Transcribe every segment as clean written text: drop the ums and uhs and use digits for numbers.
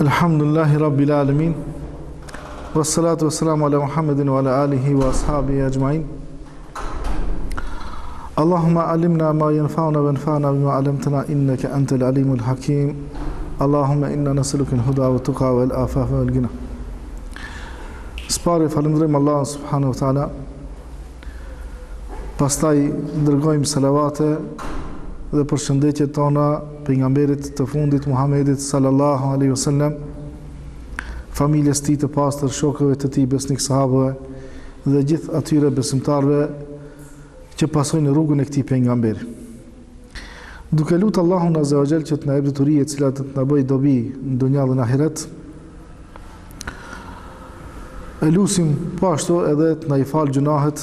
Alhamdulillahi Rabbil Alamin. Wassalatu wassalamu ala Muhammadin wa ala alihi wa ashabihi ajma'in. Allahumma alimna ma yanfa'una wanfa'na bima 'allamtana innaka antal alimul hakim. Allahumma inna nas'aluka al-huda wa tuqa wal afafa wal ghina. Spare falendrojmë Allah subhanahu wa ta'ala. Pastaj dërgojmë salavate dhe përshëndetjet tona pejgamberit të fundit Muhammedit sallallahu alaihi wasallam, familjes tij të pastër, shokëve të tij besnik sahabëve dhe gjithë atyre besimtarëve që pasojnë rrugën e këtij pejgamberi. Duke lutur Allahun azza wa jall që të na jap detyri e cila të na bëjë dobi në dunja dhe në ahiret. E lusim po ashtu edhe të na i fal gjunahet,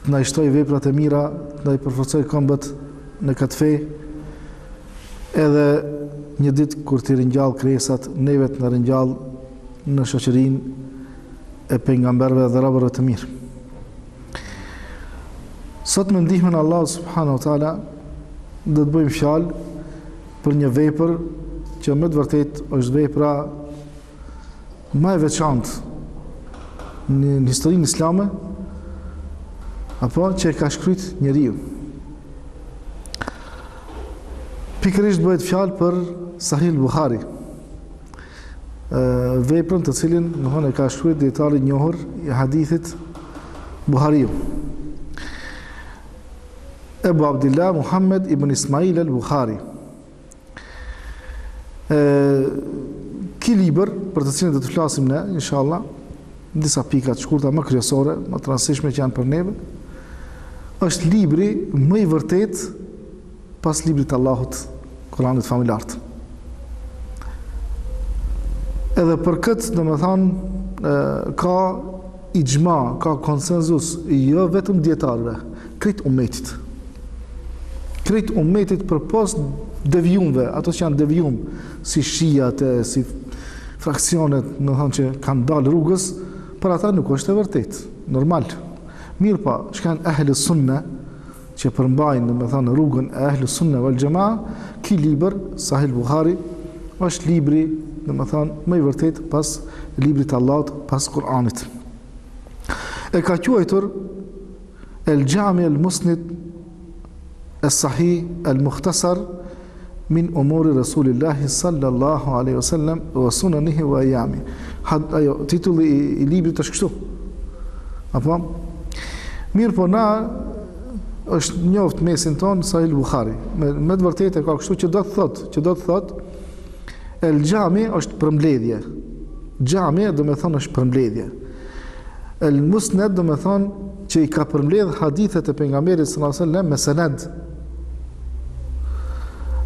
të na i shtoj veprat e mira, të na i përforcoj këmbët në këtë fe, edhe një ditë kur t'i ringjall krijesat, neve të na ringjall në shoqërinë e pejgamberëve dhe robërve të mirë. Sot me ndihmën e Allahut subhanahu wa taala do të bëjmë fjalë për një vepër që më të vërtet është vepra më e veçantë në historinë islame, apo që e ka shkruajt njeriu. Pikërisht bëhet fjalë për Sahih Buhari, veprën të cilin e ka shkruar dietari i njohur i hadithit Buhariu, Ebu Abdillah Muhammad ibn Ismail al-Bukhari. Ky libër, për të cilin do të flasim ne, inshallah, në disa pika të shkurta më kryesore, më të rëndësishme që janë për neve, është libri më i vërtet pas librit të Allahut, Kuranit familjart. Edhe për këtë, domethënë, ka ixhma, ka konsenzus, jo vetëm dietarëve, krejt ummetit. Krejt ummetit përpos devijumve, ato që janë devijum, si shijat, si fraksionet, domethënë që kanë dalë rrugës, për ata nuk është e vërtet, normal. Mirë pa, që kanë ehli sunne, që përmbajnë, domethënë, rrugën e ehli sunne wal jamaa, ky libër Sahih Buhari është libri, domethënë, më i vërtet pas librit të Allahut, pas Kuranit. E ka quajtur El-Jami el-Musnid el-Sahih el-Mukhtasar min umuri Rasulillahi sallallahu alaihi wasallam wa sunanihi wa ayami. Ajo titulli i librit është kështu. Apo mirë, po na është njoft mesin ton Sahih Buhari. Me të vërtetë ka kështu që do të thotë El-Jami është përmbledhje. Jami do të thonë është përmbledhje. El-Musnad do të thonë që i ka përmbledh hadithet e pejgamberit sallallahu alaihi wasallam me sanad.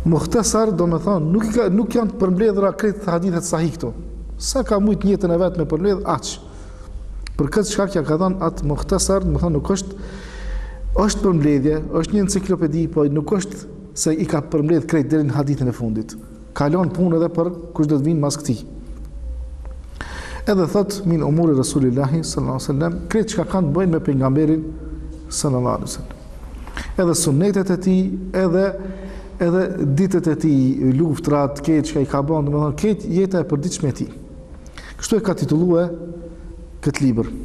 Mukhtasar do të thonë nuk janë të përmbledhura krejt hadithet sahih këtu. Sa ka mujt njëtën e vetë me përmbledh aq. Për këtë shkak ja ka dhënë atë Mukhtasar, do të thonë nuk është përmbledhje, është një enciklopedi, po nuk është se i ka përmbledh krejt deri në hadithin e fundit. Kalon punë edhe për kush do të vinë mas këtij. Edhe thot min umuri Rasulillahi sallallahu alaihi wasallam, krejt çka kanë të bëjnë me pejgamberin sallallahu alaihi wasallam. Edhe sunnetet e tij, edhe ditët e tij, luftrat, këtë çka i ka bën, domethënë këtë jeta e përditshme e tij. Kështu e ka titulluar këtë libër.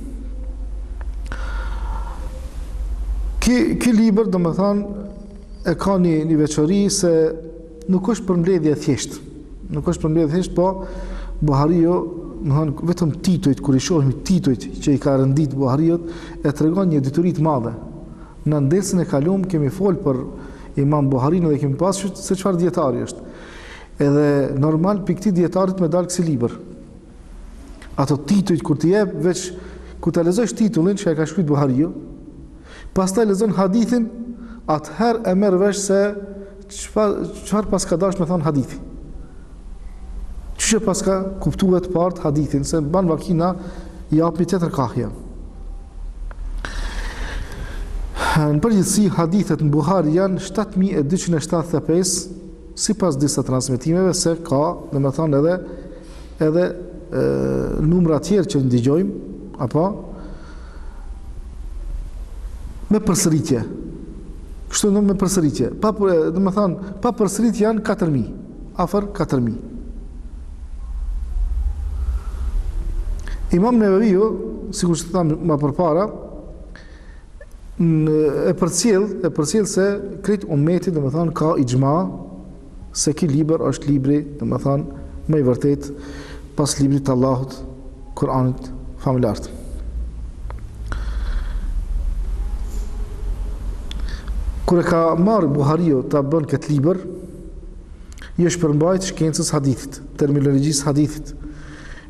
Ky libër, domethënë, e ka një veçori se nuk është përmbledhje thjesht. Nuk është përmbledhje thjesht, po Buhariu, domethënë, vetëm titujt, kur i shohim titujt që i ka rëndit Buhariut, e tregon një detyri të madhe. Në ndesën e kaluam kemi fol për Imam Buharin dhe kemi pasur se çfarë dietari është. Edhe normal për këtij dietarit me dal kësi libër. Ato titujt kur t'i jep, veç kur ta lexosh titullin që e ka shkruar Buhariu, pastaj lexon hadithin, atëherë e merr vesh se çfarë pas ka dash me thon hadithi. Çfarë pas ka kuptuar të parë hadithin, se ban vakina i japi tjetër kahje. Në përgjithësi hadithet në Buhari janë 7275 sipas disa transmetimeve, se ka, domethënë, edhe numra tjerë që ndigjojmë, apo me përsëritje. Kështu me përsëritje. Pa përsëritje janë 4000, afër 4000. Imam Nevaviu, sikur që thamë më përpara, e përcjell se krejt ummeti, domethënë ka ixhma se ky libër është libri, domethënë më i vërtet pas librit të Allahut, Kur'anit familjar. Kur e ka marrë Buhariu ta bën këtë libër, i është përmbajt shkencës hadithit, terminologjisë hadithit.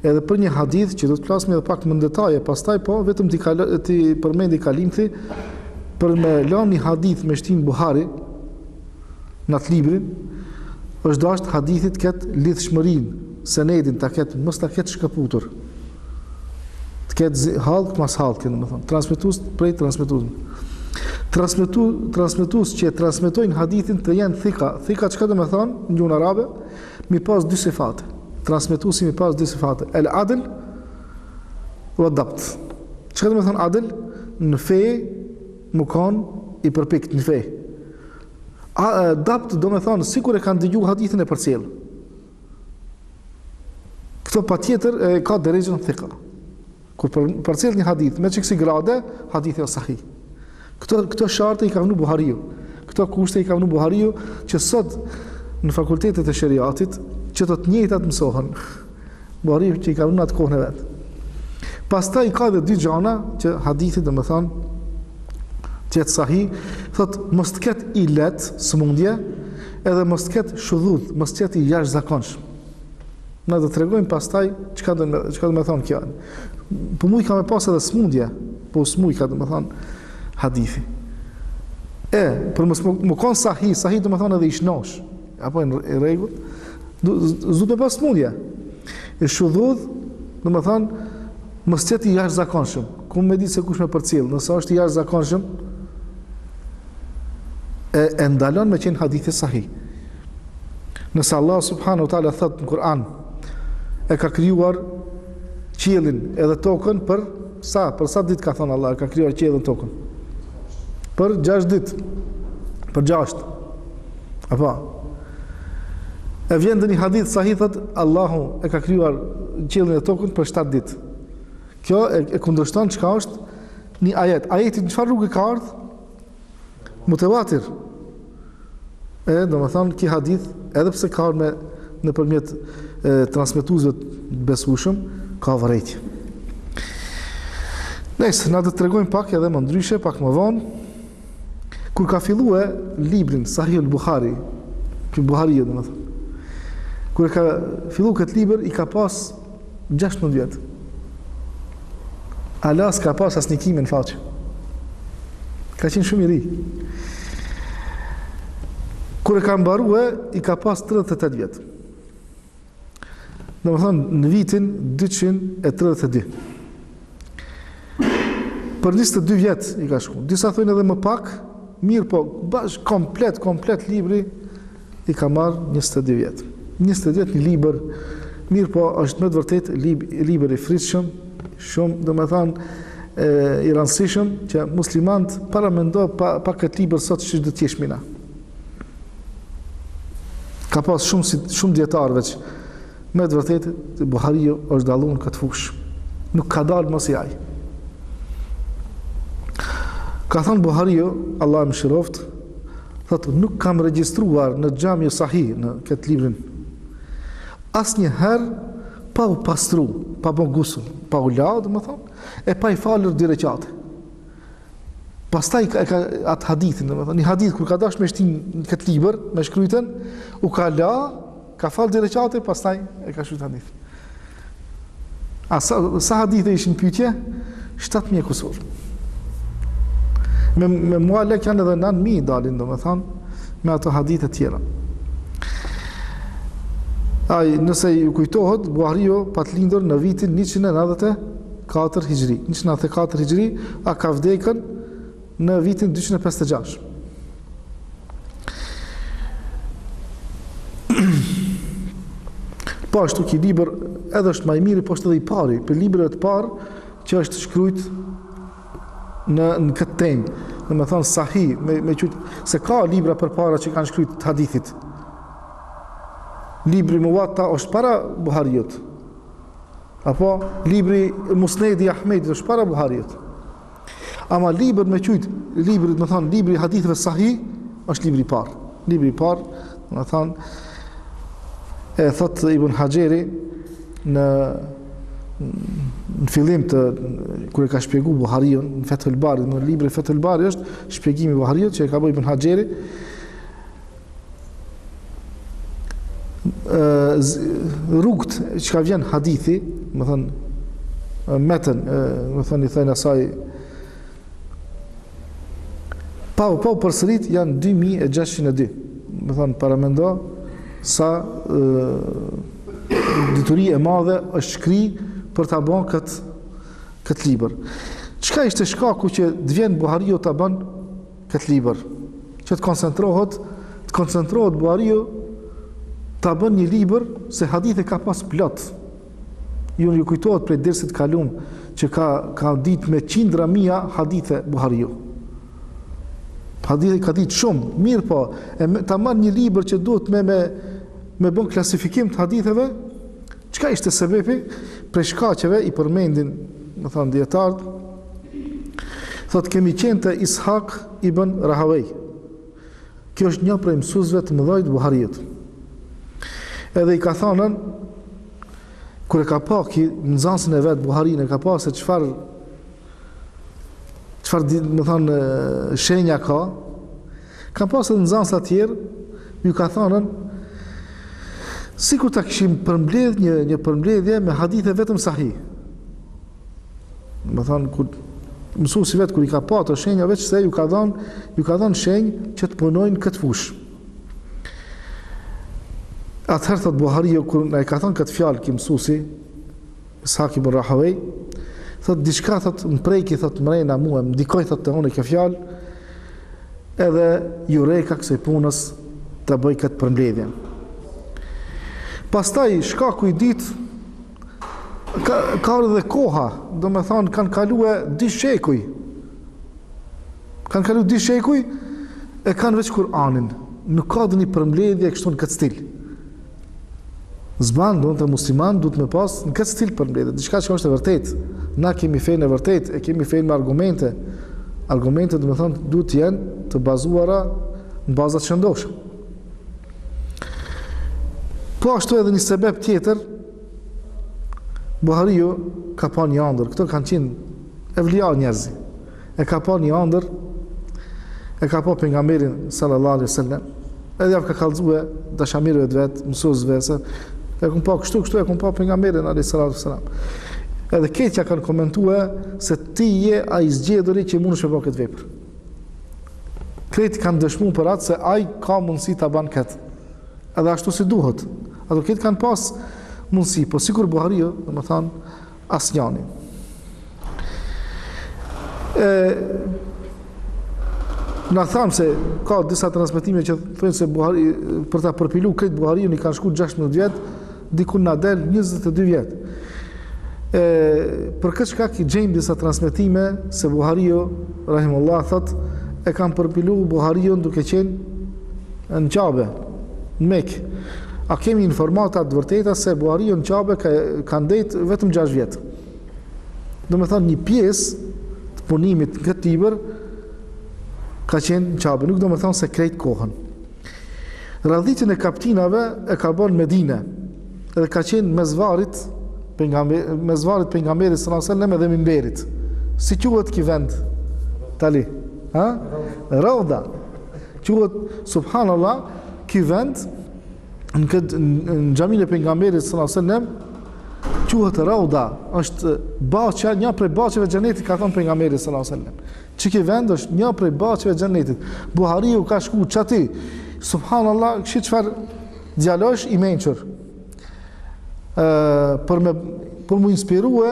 Edhe për një hadith që do të flasim edhe pak më në detaje, pastaj po vetëm ti përmendi kalimthi për me lënë një hadith me shtin Buhari në atë librin, është dashur hadithit këtë lidhshmërinë, senedin ta ketë, mos ta ketë shkëputur. Të ketë hallk mas hallk, domethënë, transmetues prej transmetues. Transmetues që transmetojnë hadithin të jenë thika. Thika çka do të thonë në gjuhën arabe, mi pas dy sifate. Transmetuesi mi pas dy sifate. El adl wa dabt. Çka do të thonë adl? Në fe më kanë i përpikt në fe. Dabt do të thonë sikur e kanë dëgjuar hadithin e përcjell. Këto patjetër ka drejtën thika. Kur përcjell një hadith me çiksi grade, hadithi është sahih. Këto sharte i ka vënë Buhariu. Këto kushte i ka vënë Buhariu që sot në fakultetet e shariatit që të njëjtat mësohen. Buhariu që i ka vënë atë kohën e vet. Pastaj ka edhe dy gjëra që hadithi domethënë që është sahih, thotë mos të ketë ilet, sëmundje, edhe mos të ketë shudhudh, mos të ketë i jashtëzakonshëm. Na do të tregojmë pastaj çka do të thonë kjo. Po mua ka më pas edhe sëmundje, po smuj ka domethënë hadithi. Për mos më kon sahih do të thonë edhe i shnosh, apo në rregull, zot me pas sëmundje. E shudhudh, do të thonë mos të jetë i jashtëzakonshëm. Ku më di se kush më përcjell, nëse është i jashtëzakonshëm, e ndalon me qenë hadithi sahih. Nëse Allah subhanahu wa taala thot në Kur'an, e ka krijuar qiellin edhe tokën për sa ditë ka thënë Allah, ka krijuar qiellin tokën? Për 6 ditë. Për 6. Apo. E vjen në një hadith sahih thot Allahu e ka krijuar qiellin dhe tokën për 7 ditë. Kjo e kundërshton çka është një ajet. Ajeti në çfarë rrugë ka ardhur? Mutawatir. Domethënë ky hadith, edhe pse ka ardhur nëpërmjet transmetuesve të besueshëm, ka vërejtje. Nëse na do të tregojmë pak edhe më ndryshe, pak më vonë, kur ka filluar librin Sahih al-Buhari, ky Buhariu domethënë. Kur ka filluar këtë libër i ka pas 16 vjet. Alas ka pas asnjë kimë në faqe. Ka qenë shumë i ri. Kur e ka mbaruar i ka pas 38 vjet. Domethënë në vitin 232. Për 22 vjet i ka shku. Disa thonë edhe më pak, mirë po, bashkë komplet libri i ka marrë 22 vjet. 22 vjet një libër, mirë po, është me të vërtet libër i fritshëm, shumë, domethënë i rëndësishëm që muslimanët para mendoj pa këtë libër sot që do të jesh mina. Ka pas shumë dietarëve që me të vërtet Buhariu është dalluar në këtë fushë. Nuk ka dalë mos i aj. Ka thënë Buhariu, Allah më shiroft, thotë nuk kam regjistruar në xhami sahih në këtë librin asnjëherë pa u pastru, pa bën gusull, pa u lau, domethënë, e pa i falur 2 rekate. Pastaj ka atë hadithin, domethënë, një hadith kur ka dashur me shtin në këtë libër, me shkruajtën, u ka la, ka fal 2 rekate, pastaj e ka shkruar hadith. Sa hadithe ishin pyetje? 7000 kusur. Me mualek janë edhe 9000 dalin, domethënë, me ato hadithe të tjera. Nëse ju kujtohet, Buhariu pat lindur në vitin 194 Hijri. 194 Hijri, a ka vdekën në vitin 256. Po ashtu ky libër edhe është më i miri, po është edhe i pari, për librat e parë që është shkruajt në këtë temë. Domethënë sahih, me qytet se ka libra përpara që kanë shkruajt të hadithit. Libri Muwatta është para Buhariut. Apo libri Musnedi i Ahmedit është para Buhariut. Ama libër me qujt, libri, do të thonë, libri i haditheve sahih është libri i parë. Libri i parë, do të thonë, e thot Ibn Hajeri në fillim të kur e ka shpjeguar Buhariun në Fathul Bari, në librin Fathul Bari është shpjegimi i Buhariut që e ka bërë Ibn Hajeri. Rrugët që ka vjen hadithi, më thënë metën, më thënë i thënë asaj pa përsërit janë 2602. Më thënë paramendo sa dituri e madhe është shkri për ta bën këtë libër. Çka ishte shkaku që të vjen Buhariu ta bën këtë libër? Që të koncentrohet Buhariu ta bën një libër se hadithe ka pas plot. Ju kujtohet prej dersit kalum që ka ditë me qindra mia hadithe Buhariu. Hadithe ka ditë shumë, mirë po, ta marr një libër që duhet me bën klasifikim të haditheve. Çka ishte sebebi? Prej shkaqeve i përmendin, më thënë dietarët, thotë kemi qenë te Ishaq ibn Rahawej. Kjo është një prej mësuesve të mëdhenj të Buhariut. Edhe i ka thonën, kur e ka pa nxënësin e vet Buharinë, ka pa se çfarë më thonë shenja ka pasur nxënës të tjerë, ju ka thonën sikur ta kishim përmbledh një përmbledhje me hadithe vetëm sahih. Më thonë kur mësuesi vet kur i ka pa ato shenja veç se ju ka dhënë shenjë që të punojnë këtë fushë. Atëherë thot Buhariu kur na e ka thënë këtë fjalë ki mësuesi Ishaq ibn Rahawej, thot diçka thot më preki thot mrena mua, më ndikoi thot te unë kjo fjalë, edhe ju reka kësaj punës të bëj këtë përmbledhje. Pastaj shkaku i ditë ka edhe koha, do me thonë kanë kaluar 2 shekuj. Kanë kaluar 2 shekuj e kanë veç Kur'anin. Nuk ka dhe një përmbledhje kështu në këtë stil. Zban, do të musliman, du të me pas në këtë stil përmbledhje. Diçka që është e vërtet. Na kemi fejnë e vërtet, e kemi fejnë me argumente. Argumente, do me thonë, du të jenë të bazuara në bazat shëndoshë. Po ashtu edhe një sebeb tjetër, Buhariu ka pa një ëndër, këto kanë qenë evlia njerëzi. E ka pa një ëndër, e ka pa pejgamberin sallallahu alaihi wasallam. Edhe ja ka kallëzuar dashamirëve të vet, mësuesve se e kum pa kështu e kum pa pejgamberin alaihi salatu wasallam. Edhe këtja kanë komentuar se ti je ai zgjedhuri që mundesh me bë këtë vepër. Këti kanë dëshmuar për atë se ai ka mundësi ta bën këtë. Edhe ashtu si duhet. Ato këtë kanë pas mundësi, po sikur Buhariu, do të thonë, asnjani. Na thamë se ka disa transmetime që thonë se Buhariu për ta përpilu këtë Buhariu i kanë shku 16 vjet, diku na del 22 vjet. Për këtë shkak i gjejmë disa transmetime se Buhariu rahimullah thot e kanë përpilu Buhariu duke qenë në Qabe, në Mekë. A kemi informata të vërteta se Buhariu në Qabe ka ndetë vetëm 6 vjet. Do me thonë një pjesë të punimit në këtë libër ka qenë në Qabe, nuk do me thonë se krejt kohën. Radhitin e kaptinave e ka bërë në Medine, edhe ka qenë mezvarit pejgamberit sallallahu alaihi wasallam edhe mimberit. Si quhet ky vend? Tali, ha? Rauda. Quhet subhanallah ky vend në xhamin e pejgamberit sallallahu alaihi wasallam quhet Rauda, është baçja, një prej baçeve të xhenetit ka thënë pejgamberi sallallahu alaihi wasallam. Çiki vend është një prej baçeve të xhenetit. Buhariu ka shku çati. Subhanallah, çfarë djalosh i mençur. Për më inspirue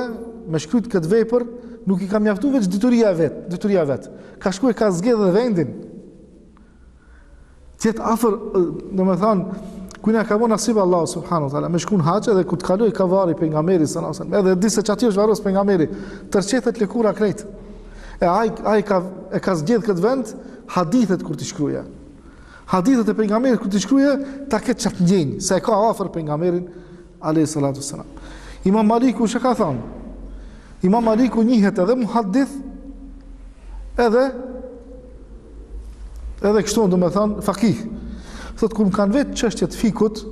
me shkryt këtë vepër, nuk i ka mjaftu veç dituria vet. Ka shku e ka zgjedhë vendin. Tjetë afer, do me thonë, kujna ka bo nasib Allah subhanahu ta'ala, me shku në haqë edhe ku të kaloj ka vari pejgamberi sallallahu alaihi wasallam, edhe di se që ati është varos pejgamberi, tërqetet lëkura krejt. Ai ka zgjedhë këtë vend, hadithet kur t'i shkruja. Hadithet e pejgamberit kur t'i shkruja, ta ketë qatë ndjenjë, se e ka afer pejgamberin alayhi salatu wassalam. Imam Maliku që ka thonë? Imam Maliku njihet edhe muhaddith, edhe kështu do me thonë fakih. Thot kur më kanë vetë çështjet fikut,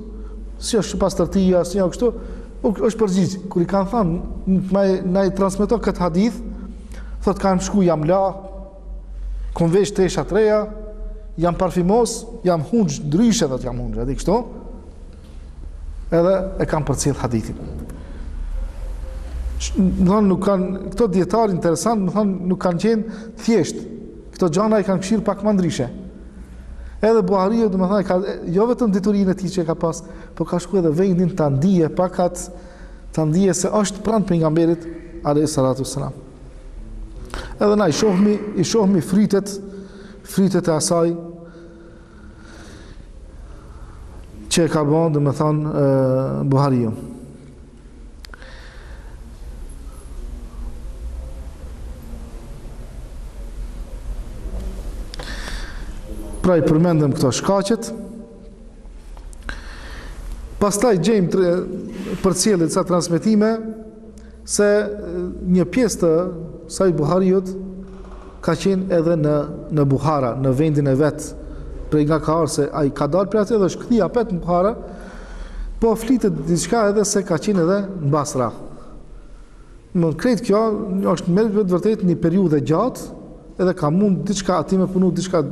si është pastërtia, si janë kështu, është përgjigj. Kur i kanë thënë, na i transmeton këtë hadith, thot kanë shku jam la, kom veç tesha të reja, jam parfimos, jam hunx ndryshe, thot jam hunx, edhe kështu. Edhe e kanë përcjell hadithin. Më thonë nuk kanë, këto dietar interesant, më thonë nuk kanë qenë thjesht. Këto gjana i kanë këshirë pak më ndryshe. Edhe Buhariu, do të thonë, jo vetëm diturinë e tij që ka pas, por ka shkuar edhe vendin ta ndije pakat, ta ndije se është pranë pejgamberit alayhi salatu wassalam. Edhe na i shohmi fritet e asaj që ka bën, do të thonë, Buhariu. Pra i përmendëm këto shkaqet. Pastaj gjejmë përcjellje ca transmetime se një pjesë të saj Buhariut ka qenë edhe në Buhara, në vendin e vet, prej nga ka ardhur se ai ka dalë për atë dhe është kthia pet në Buhara, po flitet diçka edhe se ka qenë edhe në Basra. Në krejt kjo është me vërtet një periudhë gjatë, edhe ka mund diçka aty me punu diçka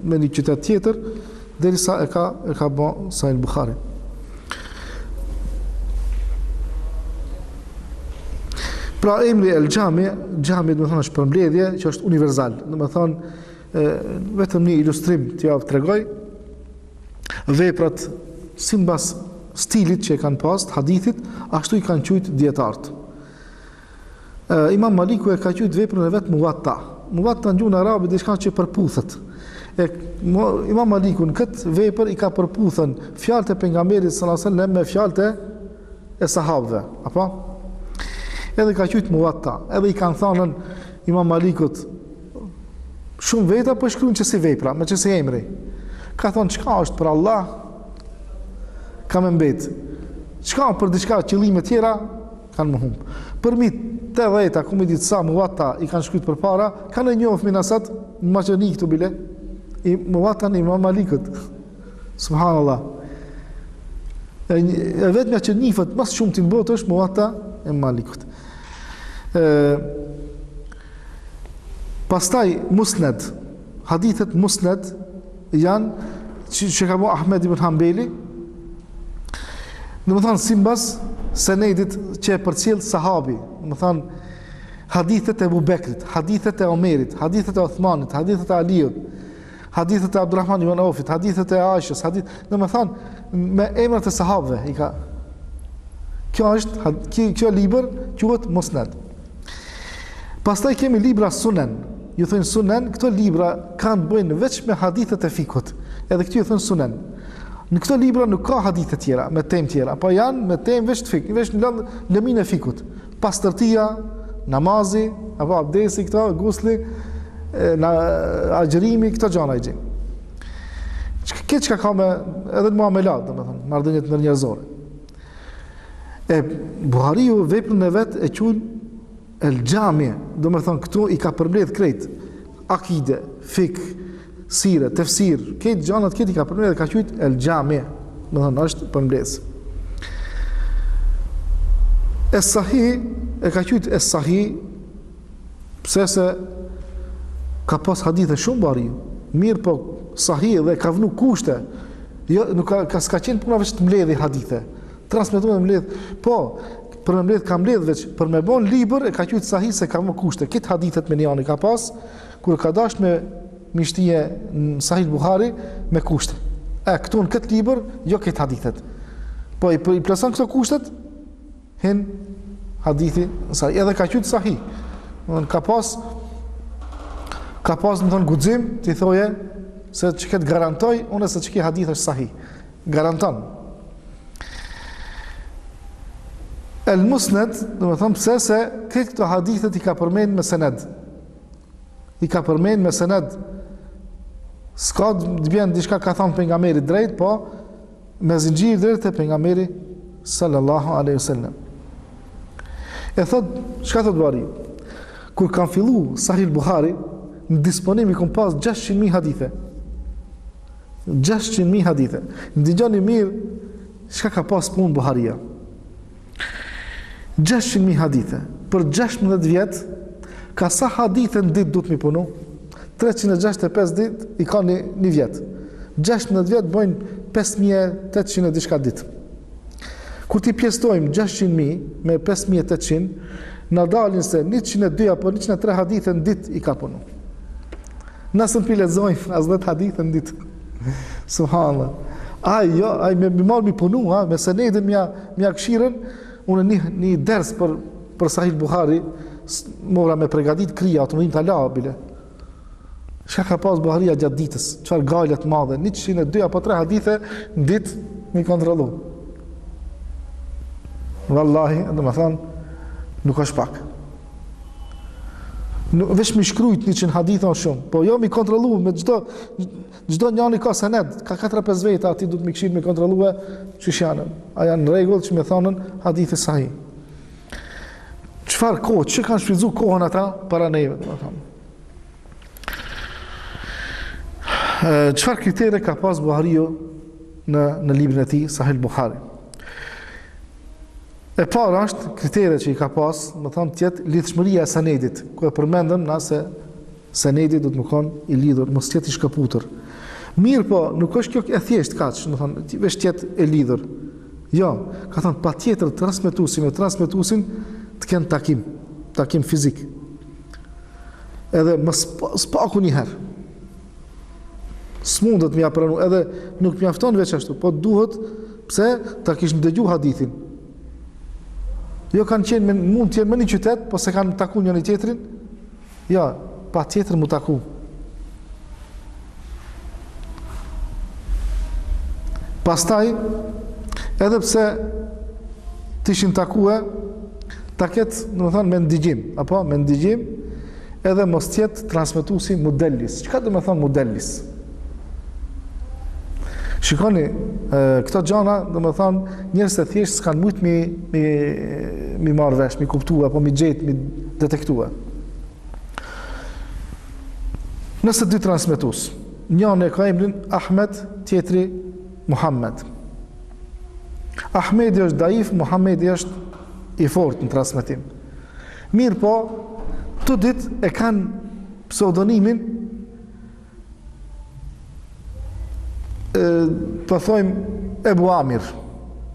me një qytet tjetër, derisa e ka bën Sahih Buhari. Pra emri El Gjami do të thonë është përmbledhje që është universal. Do të thonë vetëm një ilustrim t'ja tregoj veprat sipas stilit që e kanë pas hadithit, ashtu i kanë quajt dietarët. Imam Maliku e ka quajt veprën e vet Muwatta. Muwatta në gjuhën arabe diçka që përputhet. Imam Maliku në këtë vepër i ka përputhën fjalët e pejgamberit sallallahu alajhi wasallam me fjalët e sahabëve, apo? Edhe ka qyt Muwatta, edhe i kanë thënë Imam Malikut shumë veta po shkruajnë që si vepra, me që si emri. Ka thonë çka është për Allah, ka më mbet. Çka për diçka qëllime tjera kanë më humb. Përmi 80 ku më ditë sa Muwatta i kanë shkruajtur përpara, kanë njohur minasat në Maqedoni këtu bile. I Muwatta në Imam Malikut. Subhanallah. E vetmja që njihet më shumë ti në botë është Muwatta e Malikut. Pastaj Musnad, hadithet Musnad janë që ka bërë Ahmed ibn Hanbeli, në më thanë simbas senedit që e përcjell sahabi, në më thanë hadithet e Abu Bekrit, hadithet e Omerit, hadithet e Uthmanit, hadithet e Aliut, hadithet e Abdurrahman ibn Aufit, hadithet e Aishës, në më thanë me emrat e sahabëve i ka. Kjo libër quhet Musnad. Pastaj kemi libra Sunan. Ju thënë Sunan, këto libra kanë bëjnë veç me hadithet e fikut. Edhe këtu ju thënë Sunan. Në këto libra nuk ka hadithe tjera, me temë tjera, po janë me temë veç të fik, veç në lëmin e fikut. Pastërtia, namazi, apo abdesi, këto, gusli, agjërimi, këto gjana i gjimë. Këtë që ka me, edhe në muamelat, marrëdhëniet njerëzore. Buhariu veprën e vet e quajnë El Gjami, do me thonë këtu i ka përmbledh krejt akide, fik, sire, tefsir, këtë gjanat këtë i ka përmbledh dhe ka quajt El Gjami, do thonë është përmbledhës. Es Sahih e ka quajt Es Sahih pse se ka pas hadithe shumë Buhariu, mirë po Sahih dhe ka vënë kushte, jo, nuk s'ka qenë puna veç të mbledhë hadithe, transmetuar mbledh, po për me mbledh ka mbledh veç, për me bon libër e ka qyt Sahih se ka më kushte. Këtë hadithet me njani ka pas, kur ka dash me mishtije në Sahih Buhari me kushte. Këtu në këtë libër, jo këtë hadithet. Po i pleson këto kushtet, hin hadithi Sahih. Edhe ka qyt Sahih. Ka pas në thonë guxim, ti thoje, se që këtë garantoj, unë se që këtë hadith është Sahih. Garanton. El Musnad, do të them pse se këto hadithet i ka përmend me sened. I ka përmend me sened. S'ka të bën diçka ka thënë pejgamberi drejt, po me zinxhir drejt te pejgamberi sallallahu alaihi wasallam. E thot, çka thot Buhari? Kur kam fillu Sahih Buhari, në disponim i kom pas 600.000 hadithe. 600.000 hadithe. Ndigjoni mirë çka ka pas punë Buharia. 600.000 hadithe. Për 16 vjet, ka sa hadithe në ditë du të mi punu? 365 ditë i ka një vjet. 16 vjet bojnë 5.800 diçka ditë. Kur ti pjestojmë 600.000 me 5.800, na dalin se 102 apo 103 hadithe në ditë i ka punu. Nësën pi lexojmë as 10 hadithe në ditë. Subhanallah. Ai me marr mi punu, me senedin mja këshirën, unë një ders për Sahih Buhari, mora me pregadit krija, automobil të la, bile. Çka ka pas Buharia gjatë ditës? Çfarë gajlet madhe? 102 apo 3 hadithe në ditë mi kontrollu. Wallahi, do të thonë, nuk është pak. Vesh mi shkrujt 100 haditha shumë, po jo mi kontrollu me çdo njani ka sened, ka 4-5 veta, ati du të mi këshirë mi kontrollu çish janë. A janë në rregull që me thonën hadithe sahih. Çfarë kohë, që kanë shfrytzuar kohën ata para neve, do të thonë. Çfarë kritere ka pas Buhariu në librin e tij Sahih Buhari? E para është kriteret që i ka pas, më thonë tjetë lidhshmëria e senedit, ku e përmendëm na se senedi do të më konë i lidhur, mos tjetë i shkëputur. Mirë po, nuk është kjo e thjesht kaq, më thonë, vesh tjetë e lidhur. Jo, ka thonë, pa tjetër transmetuesi me transmetuesin të kenë takim fizik. Edhe më spaku njëherë. S'mundet m'ja pranu, edhe nuk mjafton veç ashtu, po duhet, pse ta kishë dëgju hadithin. Jo kanë qenë mund të jenë në një qytet, po se kanë taku njëri tjetrin. Ja, pa tjetër mu taku. Pastaj, edhe pse të ishin takue, ta ketë, në më thonë, me ndigjim, apo me ndigjim, edhe mos tjetë transmetuesi modelis. Çka do të thonë modelis? Shikoni, këto gjana, do më thonë, njerëz të thjesht s'kanë mujtë mi marrë vesh, mi kuptua, apo mi gjetë, mi detektua. Nëse dy transmetues, njëri e ka emrin Ahmed, tjetri Muhammed. Ahmedi është daif, Muhammedi është i fortë në transmetim. Mirë po, të ditë e kanë pseudonimin po thojmë Ebu Amir.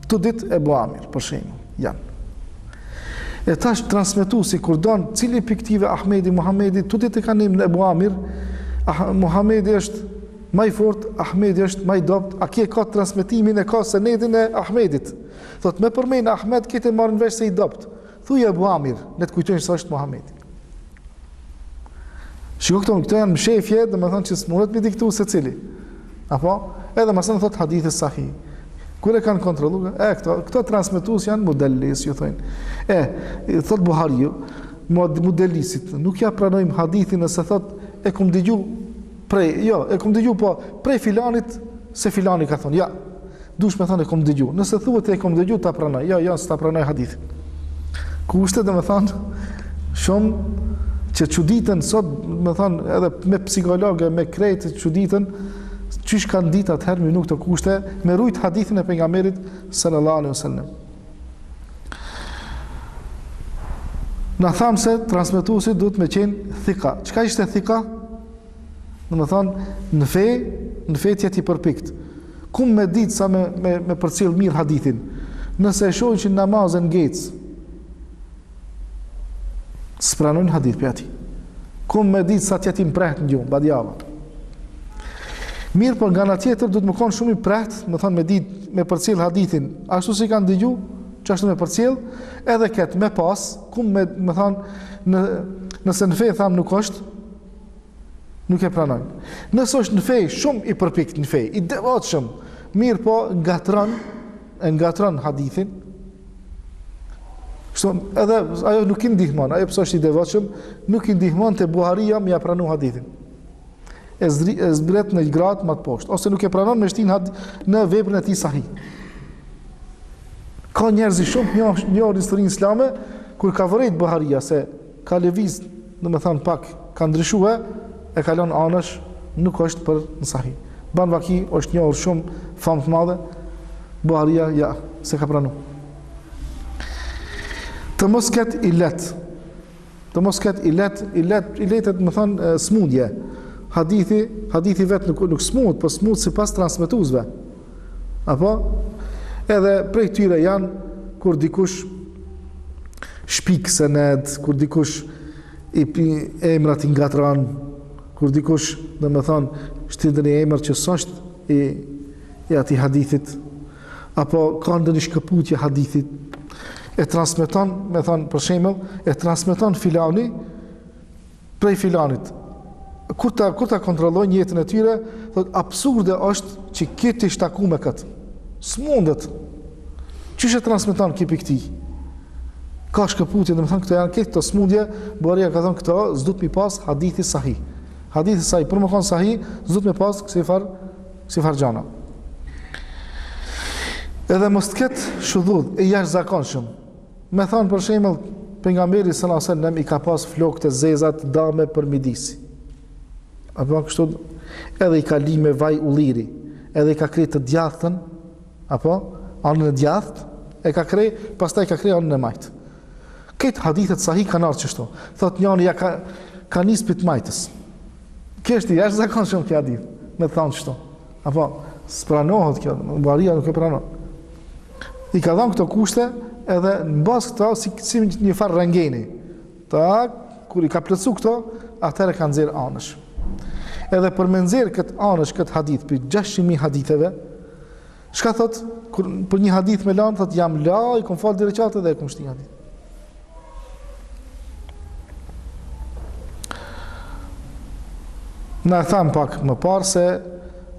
Të ditë Ebu Amir, për shembull, janë. E tash transmetuesi kur don cili piktive Ahmedi, Muhammedi, të ditë e kanë emrin Ebu Amir, Muhammedi është më i fortë, Ahmedi është më i dobët, a ke ka transmetimin e ka senedin e Ahmedit. Thot me përmend Ahmed këtë marrin vesh se i dobët. Thuaj Ebu Amir, ne të kujtojmë se është Muhammedi. Shiko këto janë mshefje, domethënë që s'mundet mi diktu secili. Apo edhe mëson thot hadithe sahih. Kur e kanë kontrolluar, këto transmetues janë modelis, ju thonë. Thot Buhariu, modelisit, nuk ja pranojmë hadithin nëse thot e kum dëgju e kum dëgju po prej filanit se filani ka thonë. Ja, dush me thonë e kum dëgju. Nëse thuhet e kum dëgju ta pranoj. Jo, s'ta pranoj hadithin. Kushtet domethënë shumë që çuditën sot, domethënë edhe me psikologë, me krejtë çuditën çish kanë ditë atëherë me nuk të kushte me rujt hadithin e pejgamberit sallallahu alaihi wasallam. Na thamë se transmetuesi duhet me qenë thika. Çka ishte thika? Domethënë në fe tjeti përpikt. Ku me ditë sa me përcjell mirë hadithin. Nëse e shohin që namazën ngec, s'pranojnë hadith për ati. Ku me ditë sa tjeti mpreht në gjumë, badjava. Mirë, por nga nga tjetër duhet më konë shumë i preht, më thonë me ditë, me përcjell hadithin, ashtu si kanë dëgju, që ashtu me përcjell, edhe ketë me pas, ku me thonë, nëse në fej thamë nuk është, nuk e pranojnë. Nëse është në fej, shumë i përpikt në fej, i devotshëm, mirë po ngatron hadithin, kështu, edhe ajo nuk i ndihmon, ajo pësë është i devotshëm, nuk i ndihmon të Buharia me ja pranu hadithin. E zbret në gradë më të poshtë, ose nuk e pranon me shtin në veprën e tij sahih. Ka njerëz shumë njohur në historinë islame, kur ka vërejt Buharia se ka lëviz, domethënë pak ka ndryshuar, e ka lënë anash, nuk është për në sahih. Ban Vaki është njohur shumë famë të madhe, Buharia ja se ka pranu. Të mos ketë illet. Të mos ketë illetet më thonë smundje. Hadithi vetë nuk smund, po smund sipas transmetuesve. Apo? Edhe prej tyre janë kur dikush shpik sened, kur dikush emrat i ngatran, kur dikush, domethënë, shtindën e emër që s'është i atij hadithit, apo ka ndonjë shkëputje hadithit, e transmeton, me thonë për shembull, e transmeton filani prej filanit. Kur ta kontrollojnë jetën e tyre, thotë absurde është që këtë i shtaku me këtë. S'mundet. Çish e transmeton kipi këtij? Ka shkëputje, domethënë këto janë këto smundje, Buharia ka thënë këto s'duhet mi pas hadithi sahih. Hadithi sahih, për më kon sahih, s'duhet mi pas kësi far gjana. Edhe mos të ketë shudhudh e jashtëzakonshëm. Me thonë për shembull pejgamberi sallallahu alajhi wasallam i ka pas flokë të zeza të dame për midisi. Apo kështu edhe i ka lime vaj ulliri, edhe i ka krejt të djathtën, apo anën e djathtë, e ka krejt, pastaj ka krejt anën e majtë. Këtë hadithet sahih kanë ardhur kështu. Thotë njëri ja ka nis pit majtës. Kjo është jashtëzakonshëm kjo hadith, me thonë kështu. Apo spranohet kjo, Buharia nuk e pranon. I ka dhënë këto kushte edhe në bazë këto si një farë rengeni. Kur i ka plotsu këto, atëherë ka nxjerr anësh. Edhe për me nxjerr këtë anësh, këtë hadith për 600.000 haditheve, çka thot për një hadith me lan, thot jam la, i kom fal dhe reqate dhe e kom shti hadith. Na e tham pak më parë se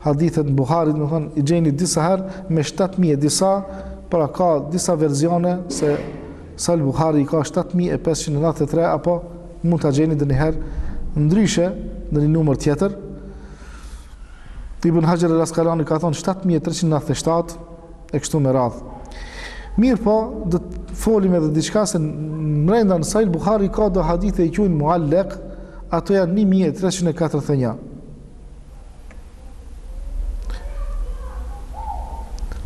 hadithet në Buharit, më thonë, i gjeni disa herë me 7.000 disa, pra ka disa verzione se Sahih Buhari ka 7.593 apo mund ta gjeni dhe njëherë ndryshe në një numër tjetër. Ibn Hajar al-Asqalani ka thonë 7.397 e kështu me radhë. Mirë po, do të folim edhe diçka se brenda në Sahih Buhari ka do hadithe i quajnë muallaq, ato janë 1.341.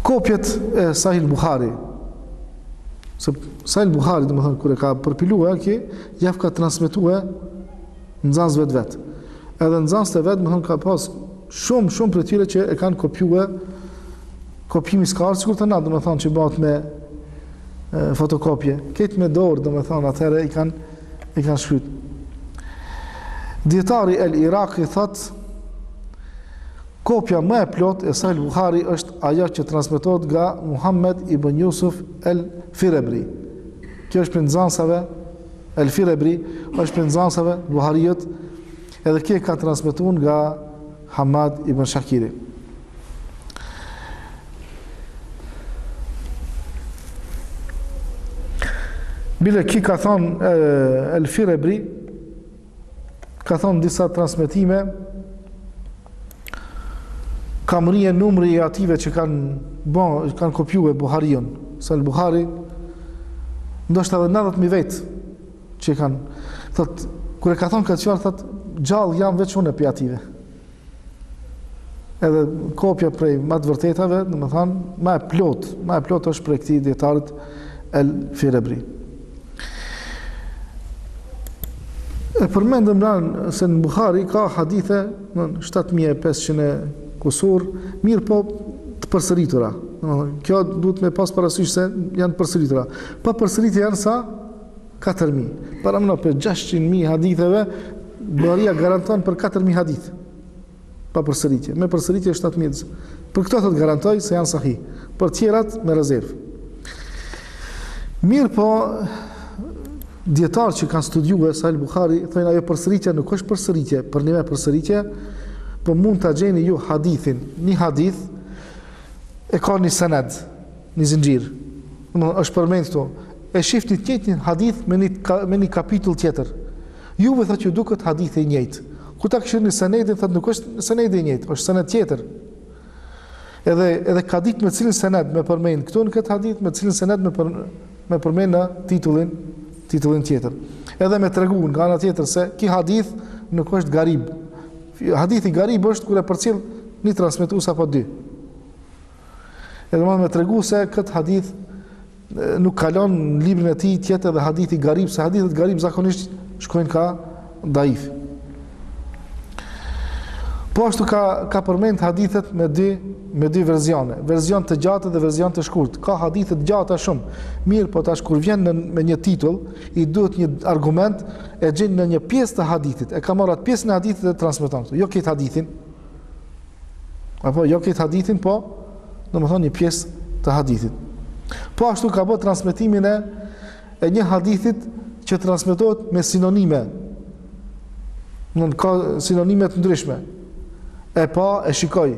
Kopjet e Sahih Buhari. Se Sahih Buhari, domethënë kur e ka përpiluar që jaf ka transmetuar nxënësve të vet. Edhe nxënësit e vet, domethënë ka pas shumë për tyre që e kanë kopjuar kopjimi skartë, sikur të na, domethënë që bëhet me fotokopje. Këtë me dorë, domethënë atëherë i kanë shkruar. Dietari el-Iraqi thotë kopja më e plot e Sahih Buhari është ajo që transmetohet nga Muhammed ibn Yusuf el-Firabri. Kjo është për nxënësave el-Firabri, është për nxënësave Buhariut, edhe kjo ka transmetuar nga Hamad ibn Shakiri. Bile ki ka thonë el-Firabri, ka thonë disa transmetime, kam rije numri i ative që kanë kopjuar Buhariun. Sahih Buhari ndoshta edhe 90.000 vetë që kanë, thot, kur e ka thonë këtë çfarë, thot, gjallë jam veç unë për ative. Edhe kopja prej më të vërtetave, domethënë, më e plot është prej këtij dietarit el-Firabri. E përmendëm se në Buhari ka hadithe në 7.500 kusur, mirë po të përsëritura. Kjo duhet me pas parasysh se janë përsëritura. Pa përsëritje janë sa 4.000. Para më për 600.000 haditheve, Buharia garanton për 4.000 hadith. Pa përsëritje. Me përsëritje 7.000. Për këto thot garantoj se janë sahih. Për tjerat me rezervë. Mirë po, dietarë që kanë studiuar Sahih Buhari thonë ajo përsëritja nuk është përsëritje, për një përsëritje, po mund ta gjeni ju hadithin, një hadith e ka një sened, një zinxhir. Është përmend këtu. E shifni të njëjtin hadith me një kapitull tjetër. Juve thotë që duket hadithi i njëjtë. Ku ta kishni senedin, thotë nuk është senedi i njëjtë, është sened tjetër. Edhe ka ditë me cilin sened me përmend këtu në këtë hadith, me cilin sened me përmend në titullin titullin tjetër. Edhe me tregu nga ana tjetër se ki hadith nuk është garib. Hadithi garib është kur e përcjell një transmetues apo dy. Edhe me tregu se këtë hadith nuk kalon në librin e tij tjetër dhe hadithi garib, se hadithet garib zakonisht shkojnë ka daif. Po ashtu ka përmend hadithet me dy verzione, verzion të gjatë dhe verzion të shkurtë. Ka hadithe të gjata shumë. Mirë, po tash kur vjen me një titull, i duhet një argument, e gjen në një pjesë të hadithit. E ka marrë atë pjesën e hadithit dhe transmeton. Jo këtë hadithin. Apo jo këtë hadithin, po domethënë një pjesë të hadithit. Po ashtu ka bërë transmetimin e një hadithit që transmetohet me sinonime. Ka sinonime të ndryshme. E pa, e shikoj.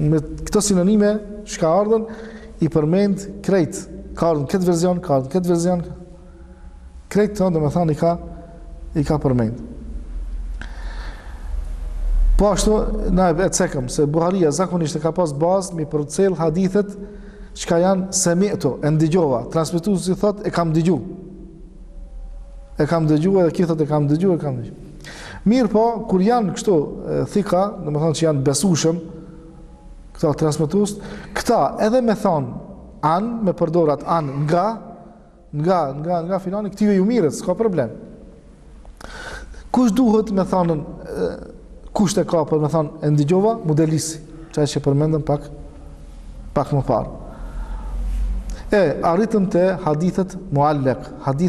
Me këto sinonime shka ardhen, i përmend krejt. Ka ardhen këtë verzion, ka ardhen këtë verzion. Krejt të dhe me thani i ka përmend. Po ashtu, na e cekëm, se Buharia zakonisht e ka pas bazë mi përcjell hadithet shka janë semi'tu, e ndigjova. Transmetuesi thot, e kam dëgju. E kam dëgju, edhe ki thot, e kam dëgju, e kam dëgju. Mirë po, kur janë kështu thika, dhe me thonë që janë besushëm, këta transmetues, këta edhe me thonë anë, me përdorat anë nga filani, këtive ju mirët, s'ka problem. Kush duhet me thonën, kush të ka për me thonë, e ndigjova, modelisi, që përmendëm pak më parë. Arritëm të hadithet muallek, a di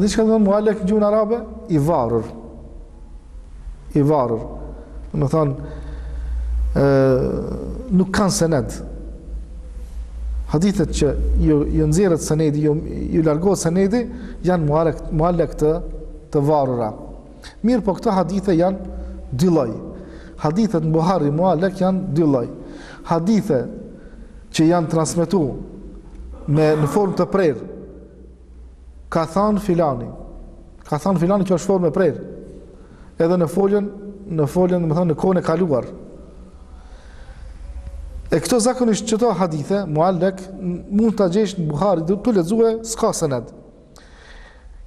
që ka dhënë muallek në gjuhën arabe? I varur. Dhe me thonë, nuk kanë sened. Hadithet që ju nxjerrët senedi, ju largohet senedi, janë muallek të varura. Mirë, po këto hadithe janë dy lloj. Hadithet në Buhari muallek janë dy lloj. Hadithe që janë transmetuar në formë të prerë, ka thënë filani që është formë e prerë, edhe në foljen, më thënë, në kohën e kaluar. E këto zakonisht qëto hadithe, muallek, mund të gjesh në Buhari, të lexue, s'ka sened.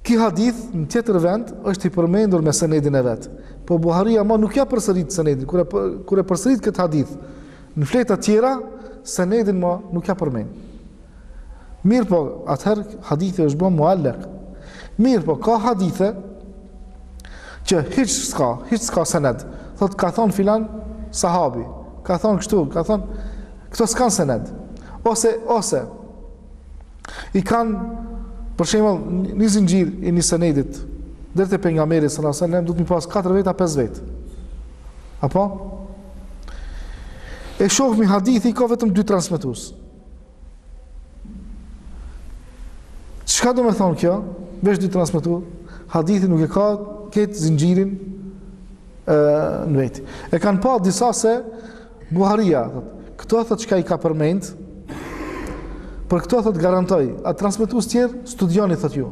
Ki hadith, në tjetër vend, është i përmendur me senedin e vetë. Po Buharia ma nuk ja përsërit senedin, kur e përsërit këtë hadith, në fleta tjera, senedin ma nuk ja përmend. Mirë po, atëherë hadithi është bën muallek. Mirë po, ka hadithe që hiç s'ka sened. Thot, ka thonë filan sahabi, ka thonë kështu, ka thonë, këto s'kan sened. Ose, i kanë, për shembull, një zinxhir i një senedit, deri te pejgamberi sallallahu alajhi wasallam, duhet të pas 4 veta, 5 vet. Apo? E shohmi hadithi, ka vetëm 2 transmetues. Çka do me thonë kjo? Vesh 2 transmetues, hadithi nuk e ka këtë zinxhirin në vetë. E kanë pa disa se Buharia, këto thot çka i ka përmend, për këto thot garantoj, a transmetues tjerë studioni thot ju.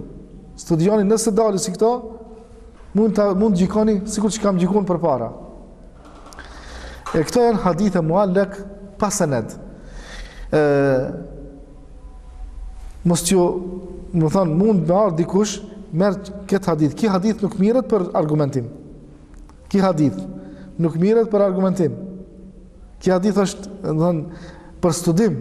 Studioni nëse dalë si këto, mund gjikoni sikur që kam gjikuar përpara. E këto janë hadithe muallek pa sened. Mos që, më thonë, mund me ardhë dikush, merë këtë hadith. Ki hadith nuk mirët për argumentim. Ki hadith nuk mirët për argumentim. Ki hadith është, më thonë, për studim,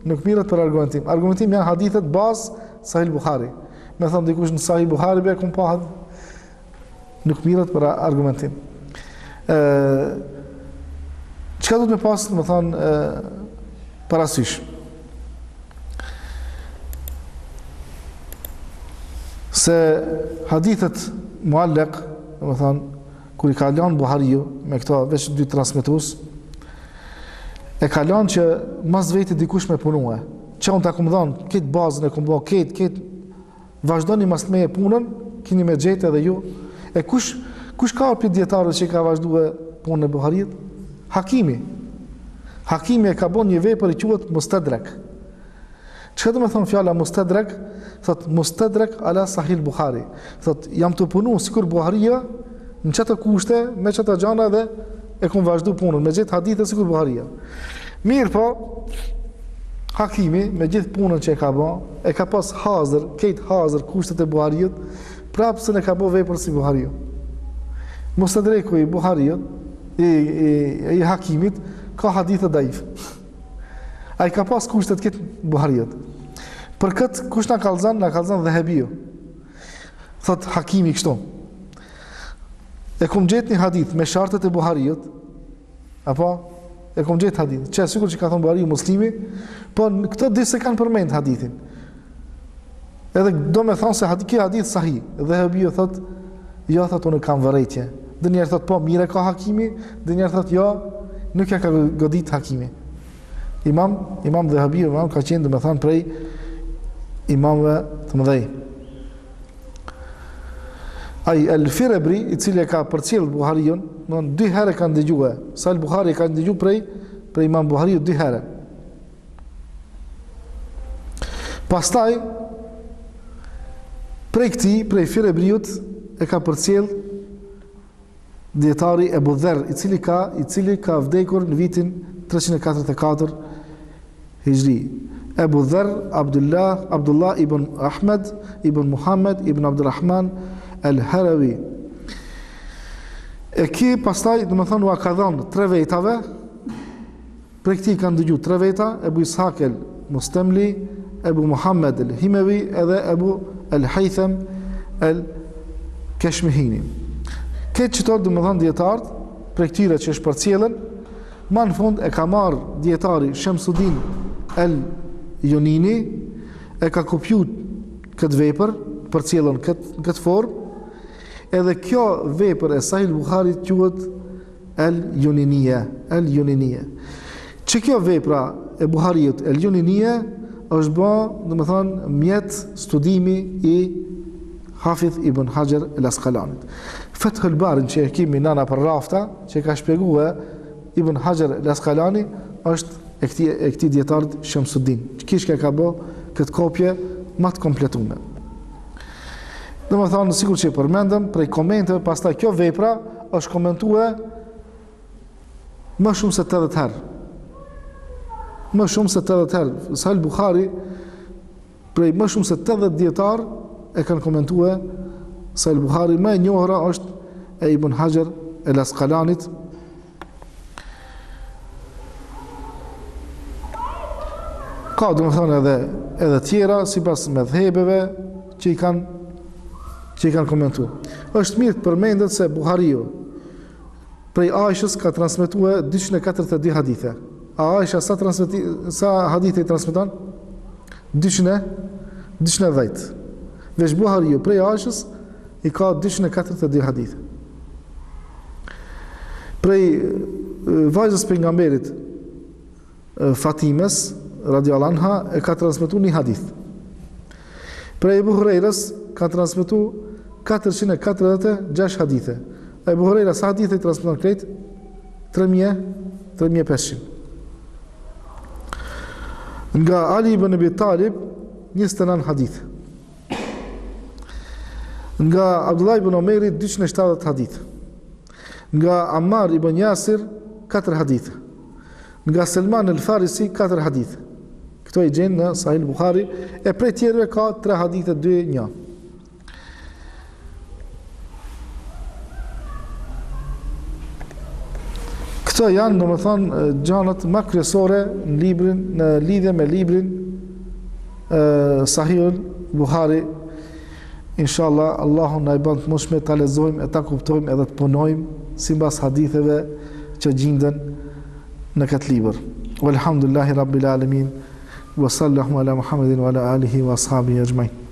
nuk mirët për argumentim. Argumentim janë hadithet bazë Sahih Buhari. Me thonë dikush në Sahih Buhari, be kum pa hadith, nuk mirët për argumentim. Qëka du të me pasë, më thonë, parasysh? Se hadithet muallek, më thonë, kur i ka lanë Buhariu, me këto veç 2 transmetues, e ka lanë që mas veti dikush me punue. Që unë ta këmë dhanë, këtë bazën e këmë bëhë, këtë vazhdoni mas të me e punën, kini me gjete edhe ju. E kush ka për djetarët që i ka vazhdu e punën e Buhariut? Hakimi. Hakimi e ka bon një vepër i quhet Mustadrak. Çka do të thonë fjala Mustadrak? Thot Mustadrak ala Sahih Buhari. Thot jam të punu sikur Buharia në çata kushte, me çata gjana dhe e kam vazhdu punën me gjet hadithe sikur Buharia. Mirë po, Hakimi me gjithë punën që e ka bën, e ka pas hazër, këtë hazër kushtet e Buhariut, prapë se ne ka bën vepër si Buhariu. Mustadreku i Buhariut, i Hakimit, ka hadithe daif. Ai ka pas kushtet këtë Buhariut. Për këtë kush na kallzon Dhahabiu. Thot Hakimi kështu. E kum gjetë një hadith me shartet e Buhariut, apo e kum gjetë hadith. Që sikur që ka thënë Buhariu Muslimi, po këto dy se kanë përmend hadithin. Edhe do me thonë se kjo hadith sahih. Dhahabiu thot, jo thot unë kam vërejtje. Dhe njerë thot po mire ka Hakimi, dhe njerë thot jo, nuk ja ka godit Hakimi. Imam Dhahabiu ka qenë dhe me thonë prej imamëve të mëdhej. Ai Al-Firabri, i cili ka përcjell Buhariun, dy herë kanë dëgjuar. Sa Buhari ka dëgjuar prej Imam Buhariut dy herë. Pastaj prej Firabriut e ka përcjell dietari Ebu Dherr, i cili ka vdekur në vitin 344 Hijri. Ebu Dherr Abdullah ibn Ahmed ibn Muhammad ibn Abdurrahman Al-Harawi. E ki pastaj, dhe më thonë, u ka dhënë 3 vetave, prej këti kanë dëgju 3 veta, Ebu Ishaq al-Mustamli, Ebu Muhammad al-Himawi, edhe Ebu al-Haytham al-Kashmihini. Këtë qëtër, dhe më thonë, djetarët, prej këtyre që është përcjellën, ma në fund e ka marë djetari Shamsuddin al-Junini, e ka kopju këtë vepër, përcjellën këtë formë, edhe kjo vepër e Sahih Buharit quhet al-Juniniya. Që kjo vepra e Buhariut al-Juniniya është bë, domethënë, mjet studimi i Hafidh ibn Hajar al-Asqalanit. Fathul Bari që e kemi nana për rafta, që ka shpjeguar Ibn Hajar al-Asqalani, është e këtij dietarit Shamsuddin. Kish ka bë këtë kopje më të kompletuar. Dhe më thonë, sikur që i përmendëm, prej komenteve, pastaj kjo vepra është komentuar më shumë se 80 herë. Më shumë se 80 herë. Sahih Buhari, prej më shumë se 80 dietar e kanë komentuar Sahih Buhari. Më e njohura është e Ibn Hajar al-Asqalanit. Ka, dhe më thonë, edhe tjera, sipas medhhebeve që i kanë komentuar. Është mirë të përmendet se Buhariu prej Aishës ka transmetuar 242 hadithe. A Aisha sa hadithe i transmeton? 210. Veç Buhariu prej Aishës i ka 242 hadithe. Prej vajzës pejgamberit Fatimes radiallahu anha e ka transmetuar një hadith. Prej Ebu Hurajrës ka transmetuar 446 hadithe. Ebu Hurajra sa hadithe i transmeton krejt? 3500. Nga Ali ibn Abi Talib 29 hadithe. Nga Abdullah ibn Omeri 270 hadithe. Nga Ammar ibn Yasir 4 hadithe. Nga Salman al-Farisi 4 hadithe. Këto i gjenë në Sahih Buhari, e prej tjerëve ka 3 hadithe 2-1. Këto janë, domethënë, gjanat më kryesore në lidhje me librin Sahih Buhari. Inshallah, Allahu na i bën të mundshme ta lexojmë e ta kuptojmë edhe të punojmë sipas haditheve që gjenden në këtë libër. Walhamdulillahi rabbil alamin. Wa sallallahu ala Muhammedin wa ala alihi wa ashabihi ajma'in.